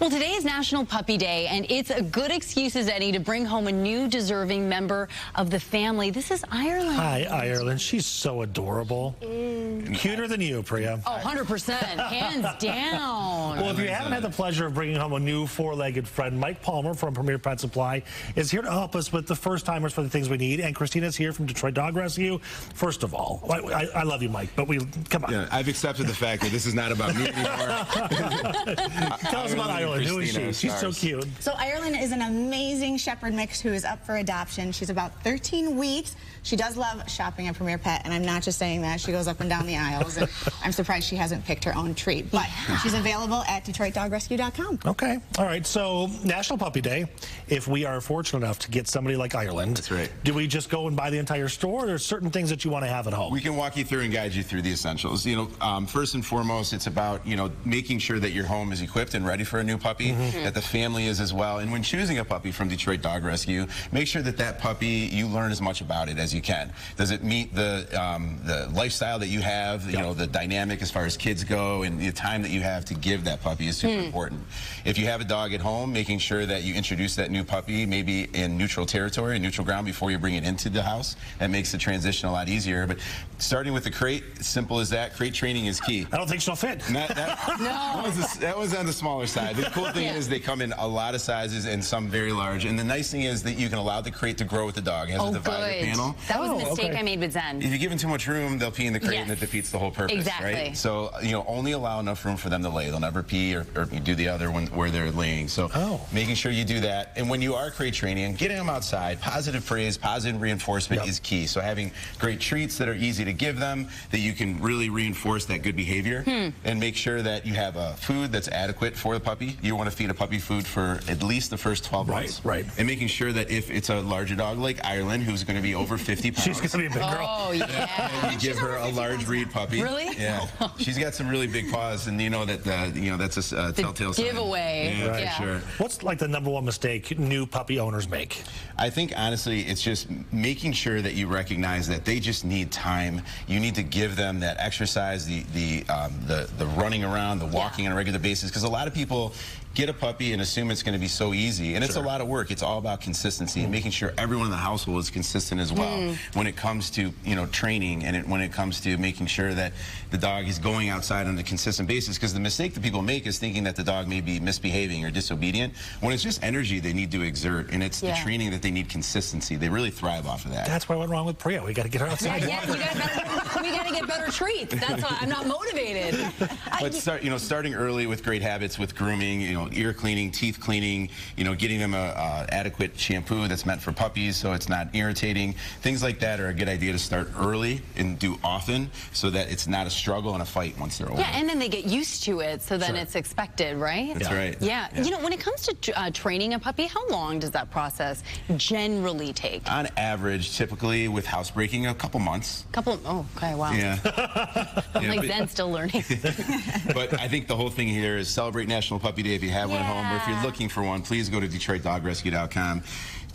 Well, today is National Puppy Day, and it's a good excuse as any to bring home a new deserving member of the family. This is Ireland. Hi, Ireland. She's so adorable. Cuter than you, Priya. Oh, 100%. Hands down. Well, if you haven't had the pleasure of bringing home a new four-legged friend, Mike Palmer from Premier Pet Supply is here to help us with the first-timers for the things we need. And Kristina's here from Detroit Dog Rescue. First of all, I love you, Mike, but come on. Yeah, I've accepted the fact that this is not about me anymore. Tell us about Ireland. Who is she? She's so cute. So Ireland is an amazing shepherd mix who is up for adoption. She's about 13 weeks. She does love shopping at Premier Pet, and I'm not just saying that. She goes up and down the aisles, and I'm surprised she hasn't picked her own treat. But she's available at DetroitDogRescue.com. Okay. All right. So National Puppy Day, if we are fortunate enough to get somebody like Ireland, that's right. Do we just go and buy the entire store, or there's certain things that you want to have at home? We can walk you through and guide you through the essentials. You know, first and foremost, it's about, making sure that your home is equipped and ready for a new puppy, that the family is as well. And when choosing a puppy from Detroit Dog Rescue, make sure that that puppy, you learn as much about it as you can. Does it meet the lifestyle that you have, the dynamic as far as kids go, and the time that you have to give that puppy is super important. If you have a dog at home, making sure that you introduce that new puppy maybe in neutral territory, neutral ground, before you bring it into the house. That makes the transition a lot easier. But starting with the crate, simple as that. Crate training is key. I don't think she'll fit. That was on the smaller side. The cool thing is they come in a lot of sizes and some very large. And the nice thing is that you can allow the crate to grow with the dog. It has a divider panel. That was a mistake I made with Zen. If you give them too much room, they'll pee in the crate, and it defeats the whole purpose. Exactly. Right? So, only allow enough room for them to lay. They'll never pee or you do the other one where they're laying. So making sure you do that. And when you are crate training, getting them outside, positive praise, positive reinforcement is key. So having great treats that are easy to give them, that you can really reinforce that good behavior, and make sure that you have a food that's adequate for the puppy. You want to feed a puppy food for at least the first 12 months. Right. And making sure that if it's a larger dog like Ireland, who's going to be over 50 pounds. She's going to be a big girl. Oh, yeah. You give her a large breed puppy. Really? Yeah. She's got some really big paws, and that's a telltale sign. Giveaway. Yeah, for sure. What's like the #1 mistake new puppy owners make? I think honestly, it's just making sure that you recognize that they just need time. You need to give them that exercise, the running around, the walking on a regular basis, because a lot of people get a puppy and assume it's going to be so easy, and it's a lot of work. It's all about consistency and making sure everyone in the household is consistent as well when it comes to training, and when it comes to making sure that the dog is going outside on a consistent basis. Because the mistake that people make is thinking that the dog may be misbehaving or disobedient, when it's just energy they need to exert, and it's the training that they need consistency. They really thrive off of that. That's what went wrong with Priya. We got to get her outside. We got to get better treats. That's why I'm not motivated. But starting early with great habits, with grooming, ear cleaning, teeth cleaning, getting them a adequate shampoo that's meant for puppies so it's not irritating. Things like that are a good idea to start early and do often, so that it's not a struggle and a fight once they're older. Yeah, and then they get used to it, so then it's expected, right? That's right. Yeah. When it comes to training a puppy, how long does that process generally take? On average, typically with housebreaking, a couple months. Oh, okay, wow. Yeah. I'm like Zen, still learning. But I think the whole thing here is celebrate National Puppy Day if you have one at home, or if you're looking for one, please go to DetroitDogRescue.com.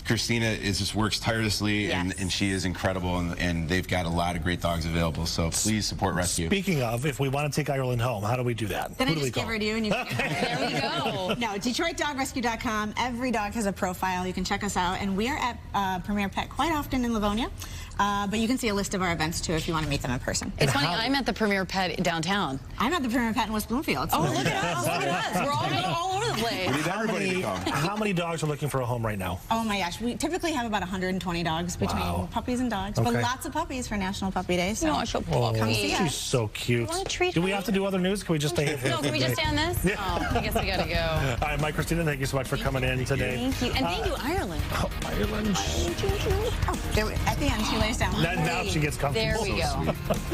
Kristina just works tirelessly, and she is incredible, and they've got a lot of great dogs available, so please support Rescue. Speaking of, if we want to take Ireland home, how do we do that? Then I just give her to you, and you can There we go. No, DetroitDogRescue.com. Every dog has a profile. You can check us out, and we are at Premier Pet quite often in Livonia. But you can see a list of our events, too, if you want to meet them in person. It's funny, I'm at the Premier Pet downtown. I'm at the Premier Pet in West Bloomfield. Oh, look at us. Look at us. We're all over the place. We need everybody to come. How many dogs are looking for a home right now? Oh, my gosh. We typically have about 120 dogs between puppies and dogs. But lots of puppies for National Puppy Day. So come see us. She's so cute. Do we have to do other news? Can we just stay here? No, can we just stay on this? Oh, I guess we got to go. All right, Mike, Kristina, thank you so much for coming in today. Thank you. And thank you, Ireland. Oh, Ireland. At the end, she lays down. Now she gets comfortable. There we go.